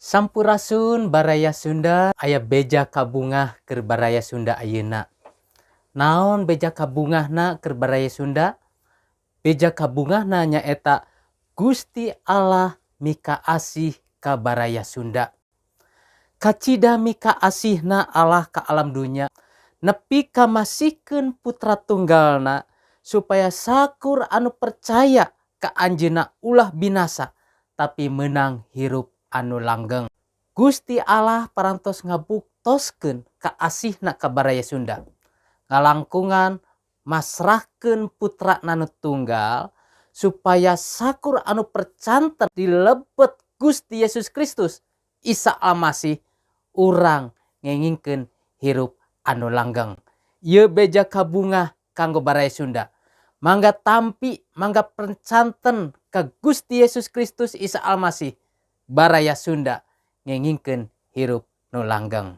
Sampurasun baraya Sunda aya beja kabungah keur baraya Sunda ayeuna. Naon beja kabungahna keur baraya Sunda? Beja kabungahna nyaeta Gusti Allah mika asih ka baraya Sunda. Kacida mika asihna Allah ka alam dunya nepi ka masihkeun putra tunggalna supaya sakur anu percaya ka Anjeunna ulah binasa tapi menang hirup anu langgeng. Gusti Allah parantos ngabuktoskeun kaasihna ka baraya Sunda. Ngalangkungan masrahkeun putra nanu tunggal supaya sakur anu percanten di lebet Gusti Yesus Kristus Isa Almasih urang ngengingkeun hirup anu langgeng. Ieu beja kabungah kanggo baraya Sunda. Mangga tampi, mangga percanten ka Gusti Yesus Kristus Isa Almasih baraya Sunda ngengingkeun hirup nu langgeng.